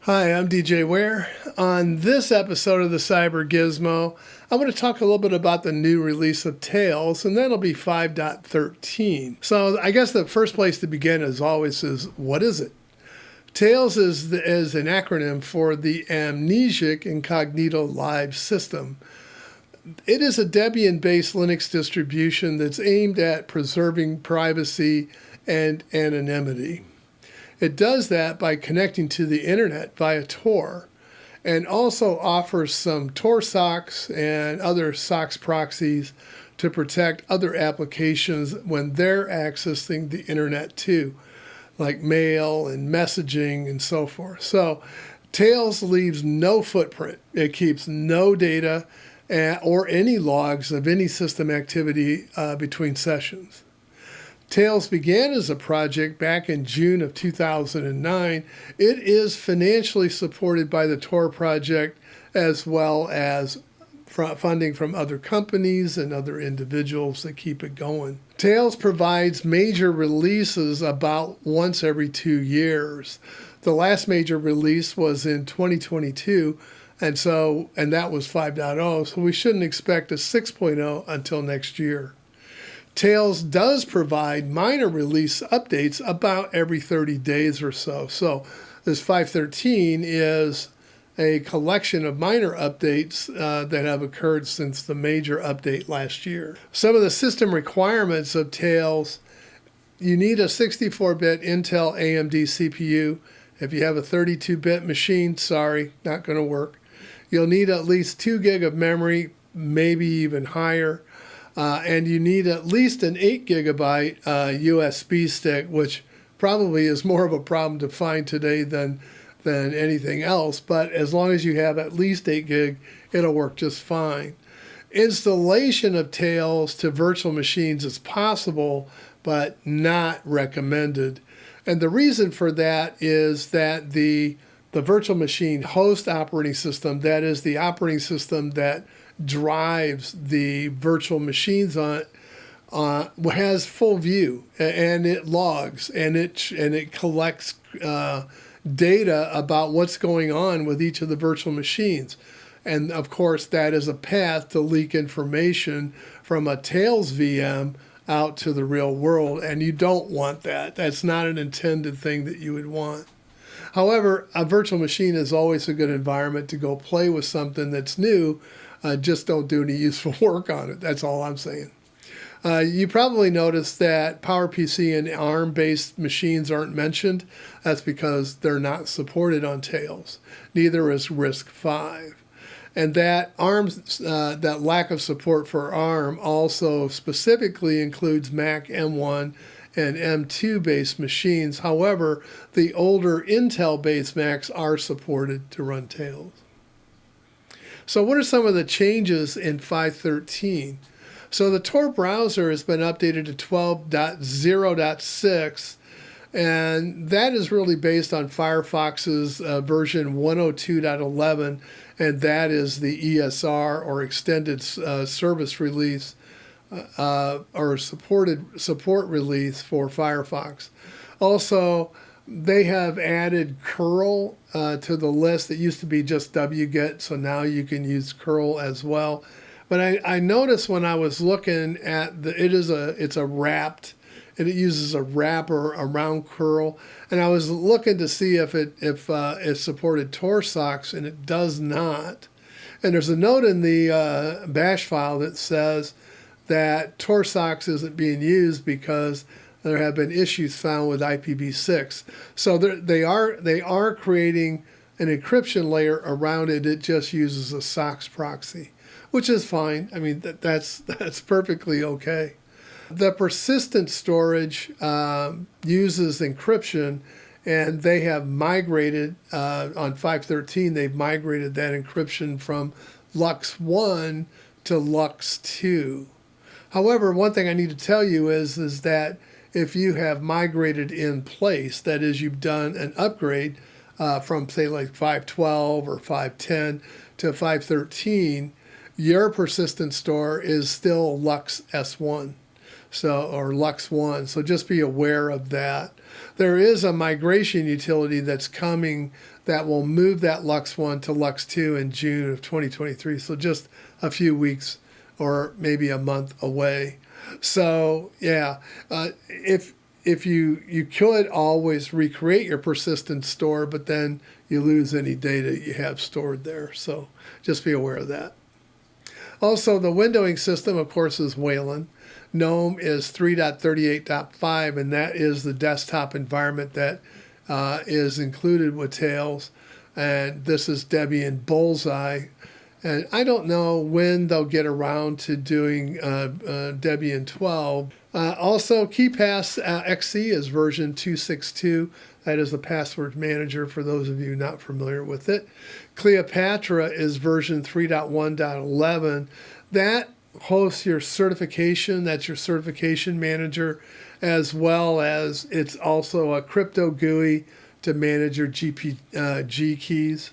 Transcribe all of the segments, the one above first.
Hi, I'm DJ Ware. On this episode of the Cyber Gizmo, I want to talk a little bit about the new release of Tails, and that'll be 5.13. So I guess the first place to begin, as always, is what is it? Tails is an acronym for the Amnesic Incognito Live System. It is a Debian-based Linux distribution that's aimed at preserving privacy and anonymity. It does that by connecting to the internet via Tor, and also offers some Tor socks and other socks proxies to protect other applications when they're accessing the internet too, like mail and messaging and so forth. So Tails leaves no footprint. It keeps no data or any logs of any system activity between sessions. Tails began as a project back in June of 2009. It is financially supported by the Tor project as well as funding from other companies and other individuals that keep it going. Tails provides major releases about once every 2 years. The last major release was in 2022, and that was 5.0, so we shouldn't expect a 6.0 until next year. Tails does provide minor release updates about every 30 days or so. So this 5.13 is a collection of minor updates that have occurred since the major update last year. Some of the system requirements of Tails: you need a 64-bit Intel AMD CPU. If you have a 32-bit machine, sorry, not going to work. You'll need at least 2 gig of memory, maybe even higher. And you need at least an 8 gigabyte USB stick, which probably is more of a problem to find today than anything else. But as long as you have at least 8 gig, it'll work just fine. Installation of Tails to virtual machines is possible, but not recommended. And the reason for that is that the virtual machine host operating system, that is the operating system that drives the virtual machines on has full view, and it logs and it collects data about what's going on with each of the virtual machines. And of course, that is a path to leak information from a Tails VM out to the real world, and you don't want that. That's not an intended thing that you would want. However, a virtual machine is always a good environment to go play with something that's new. Just don't do any useful work on it. That's all I'm saying. You probably noticed that PowerPC and ARM-based machines aren't mentioned. That's because they're not supported on Tails. Neither is RISC-V. And that that lack of support for ARM also specifically includes Mac M1 and M2-based machines. However, the older Intel-based Macs are supported to run Tails. So what are some of the changes in 5.13? So the Tor browser has been updated to 12.0.6, and that is really based on Firefox's version 102.11, and that is the ESR, or extended service release, or support release for Firefox. Also, they have added curl to the list. It used to be just wget, so now you can use curl as well. But I noticed when I was looking at it's a wrapped, and it uses a wrapper around curl. And I was looking to see if it supported Tor socks, and it does not. And there's a note in the bash file that says that Tor socks isn't being used because there have been issues found with IPv6. So they are creating an encryption layer around it. It just uses a SOCKS proxy, which is fine. I mean, that's perfectly okay. The persistent storage uses encryption, and they have migrated on 5.13. They've migrated that encryption from LUX 1 to LUX 2. However, one thing I need to tell you is that if you have migrated in place, that is, you've done an upgrade from, say, like 5.12 or 5.10 to 5.13, your persistent store is still LUX S1. or Lux 1. So just be aware of that. There is a migration utility that's coming that will move that Lux 1 to Lux 2 in June of 2023. So just a few weeks or maybe a month away. So yeah, if you could always recreate your persistent store, but then you lose any data you have stored there. So just be aware of that. Also, the windowing system, of course, is Wayland. GNOME is 3.38.5, and that is the desktop environment that is included with Tails. And this is Debian Bullseye. And I don't know when they'll get around to doing Debian 12. Also, KeePass XC is version 262. That is the password manager for those of you not familiar with it. Cleopatra is version 3.1.11. That hosts your certification. That's your certification manager, as well as it's also a crypto GUI to manage your G keys.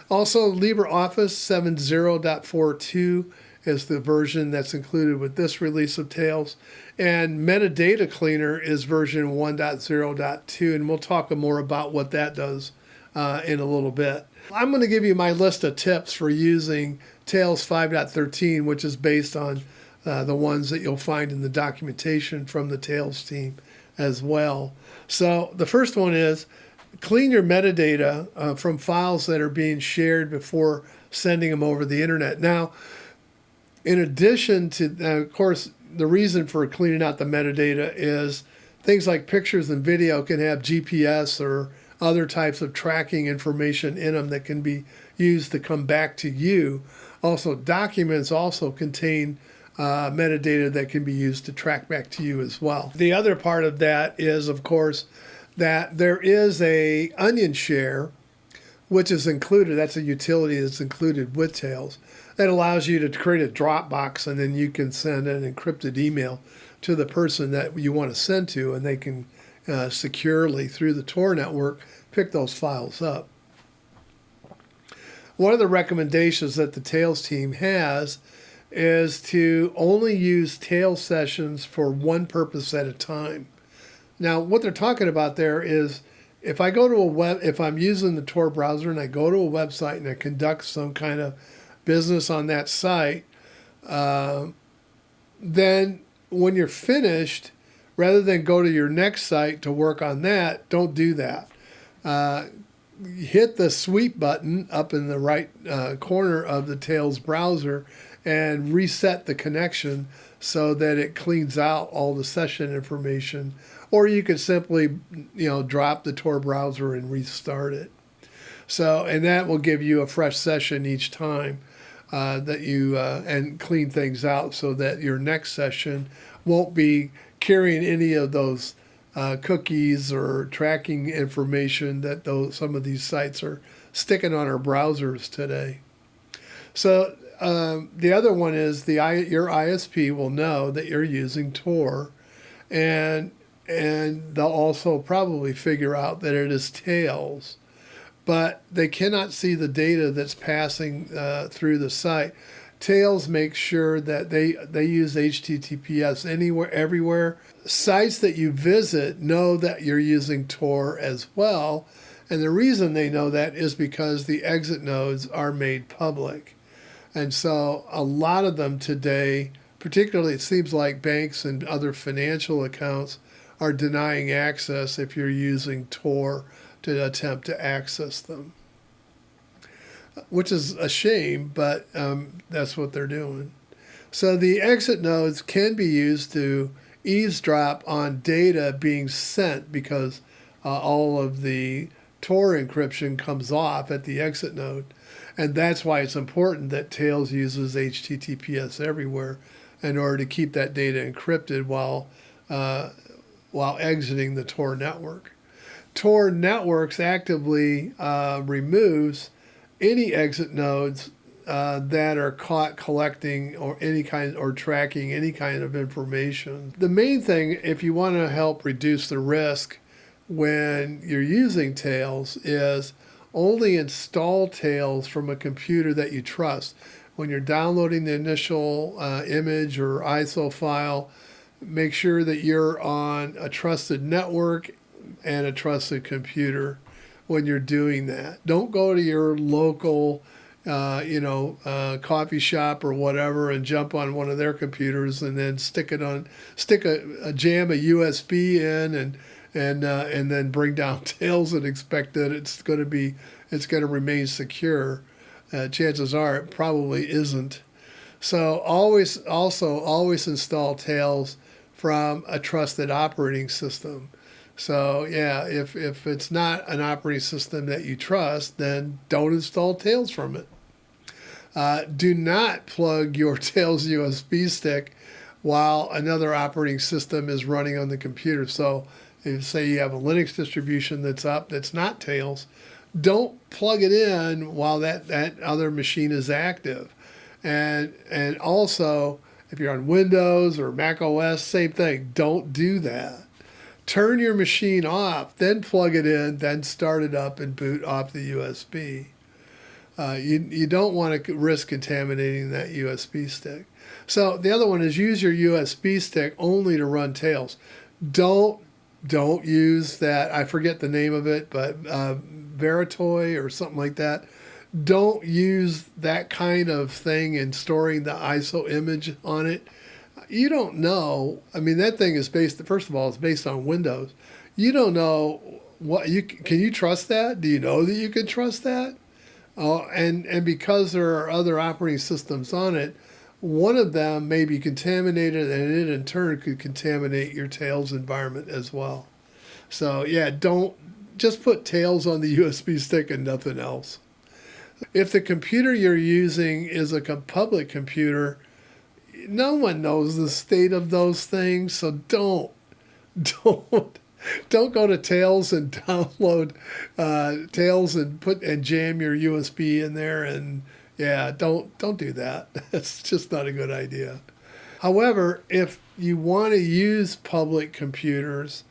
Also, LibreOffice 7.0.42 is the version that's included with this release of Tails. And Metadata Cleaner is version 1.0.2, and we'll talk more about what that does in a little bit. I'm going to give you my list of tips for using Tails 5.13, which is based on the ones that you'll find in the documentation from the Tails team as well. So the first one is clean your metadata from files that are being shared before sending them over the internet. Now, in addition to, of course, the reason for cleaning out the metadata is things like pictures and video can have GPS or other types of tracking information in them that can be used to come back to you. Also, documents also contain metadata that can be used to track back to you as well. The other part of that is, of course, that there is a Onionshare, which is included. That's a utility that's included with Tails that allows you to create a Dropbox, and then you can send an encrypted email to the person that you want to send to, and they can securely, through the Tor network, pick those files up. One of the recommendations that the Tails team has is to only use Tails sessions for one purpose at a time. Now, what they're talking about there is if I go to if I'm using the Tor browser and I go to a website and I conduct some kind of business on that site, then when you're finished, rather than go to your next site to work on that, don't do that. Hit the sweep button up in the right corner of the Tails browser and reset the connection so that it cleans out all the session information. Or you could simply, drop the Tor browser and restart it. So, and that will give you a fresh session each time that you and clean things out so that your next session won't be carrying any of those cookies or tracking information that some of these sites are sticking on our browsers today. So the other one is your ISP will know that you're using Tor, and they'll also probably figure out that it is Tails, but they cannot see the data that's passing through the site. Tails makes sure that they use HTTPS anywhere, everywhere. Sites that you visit know that you're using Tor as well, and the reason they know that is because the exit nodes are made public. And so a lot of them today, particularly it seems like banks and other financial accounts, are denying access if you're using Tor to attempt to access them, which is a shame, but that's what they're doing. So the exit nodes can be used to eavesdrop on data being sent because all of the Tor encryption comes off at the exit node. And that's why it's important that Tails uses HTTPS everywhere in order to keep that data encrypted while exiting the Tor network. Tor networks actively removes any exit nodes that are caught collecting or tracking any kind of information. The main thing, if you want to help reduce the risk when you're using Tails, is only install Tails from a computer that you trust. When you're downloading the initial image or ISO file, make sure that you're on a trusted network and a trusted computer when you're doing that. Don't go to your local coffee shop or whatever and jump on one of their computers and then stick a jam a USB in and then bring down Tails and expect that it's going to remain secure. Chances are it probably isn't. So always install Tails from a trusted operating system. So yeah, if it's not an operating system that you trust, then don't install Tails from it. Do not plug your Tails USB stick while another operating system is running on the computer. So if say you have a Linux distribution that's up that's not Tails, don't plug it in while that other machine is active. And also, if you're on Windows or Mac OS, same thing. Don't do that. Turn your machine off, then plug it in, then start it up and boot off the USB. You don't want to risk contaminating that USB stick. So the other one is use your USB stick only to run Tails. Don't use that, I forget the name of it, but Veritoy or something like that. Don't use that kind of thing in storing the ISO image on it. You don't know. I mean, that thing is first of all, it's based on Windows. You don't know can you trust that? Do you know that you can trust that? And because there are other operating systems on it, one of them may be contaminated, and it in turn could contaminate your Tails environment as well. So yeah, don't just put Tails on the USB stick and nothing else. If the computer you're using is a public computer, no one knows the state of those things, so don't go to Tails and download Tails and jam your USB in there, and yeah, don't do that. That's just not a good idea. However, if you want to use public computers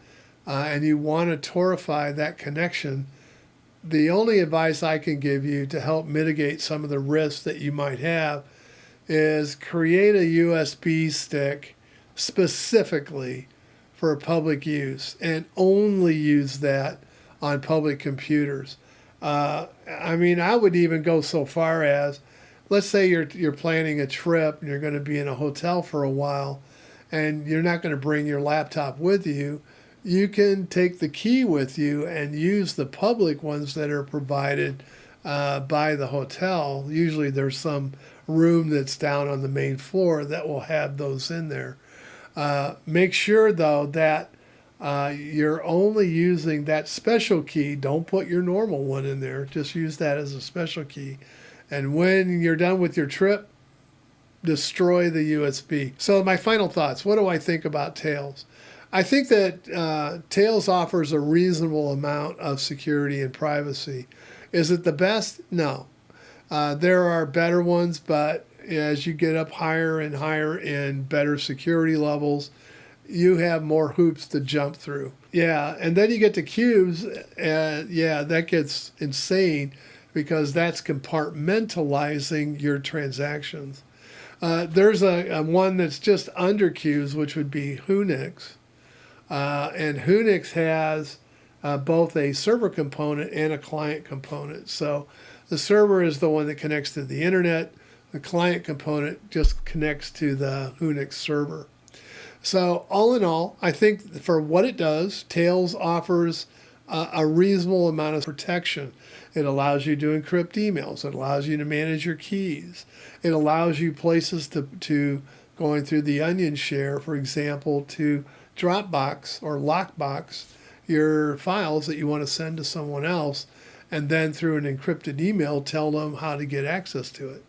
and you want to torify that connection, the only advice I can give you to help mitigate some of the risks that you might have is create a USB stick specifically for public use and only use that on public computers. I mean, I would even go so far as, let's say you're planning a trip and you're going to be in a hotel for a while and you're not going to bring your laptop with you. You can take the key with you and use the public ones that are provided by the hotel. Usually there's some room that's down on the main floor that will have those in there. Make sure, though, that you're only using that special key. Don't put your normal one in there. Just use that as a special key. And when you're done with your trip, destroy the USB. So my final thoughts. What do I think about Tails? I think that Tails offers a reasonable amount of security and privacy. Is it the best? No. There are better ones, but as you get up higher and higher in better security levels, you have more hoops to jump through. Yeah, and then you get to cubes, and yeah, that gets insane because that's compartmentalizing your transactions. There's a one that's just under cubes, which would be Unix. And Unix has both a server component and a client component. So the server is the one that connects to the internet. The client component just connects to the Unix server. So all in all, I think for what it does, Tails offers a reasonable amount of protection. It allows you to encrypt emails. It allows you to manage your keys. It allows you places to going through the Onionshare, for example, to Dropbox or Lockbox your files that you want to send to someone else, and then through an encrypted email tell them how to get access to it.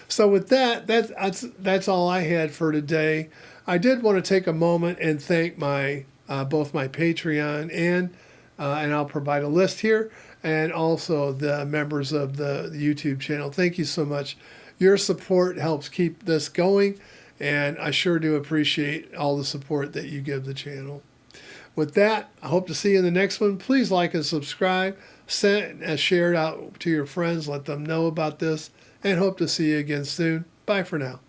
So with that's all I had for today. I did want to take a moment and thank both my Patreon and I'll provide a list here, and also the members of the YouTube channel. Thank you so much. Your support helps keep this going, and I sure do appreciate all the support that you give the channel. With that, I hope to see you in the next one. Please like and subscribe. Share it out to your friends. Let them know about this, and hope to see you again soon. Bye for now.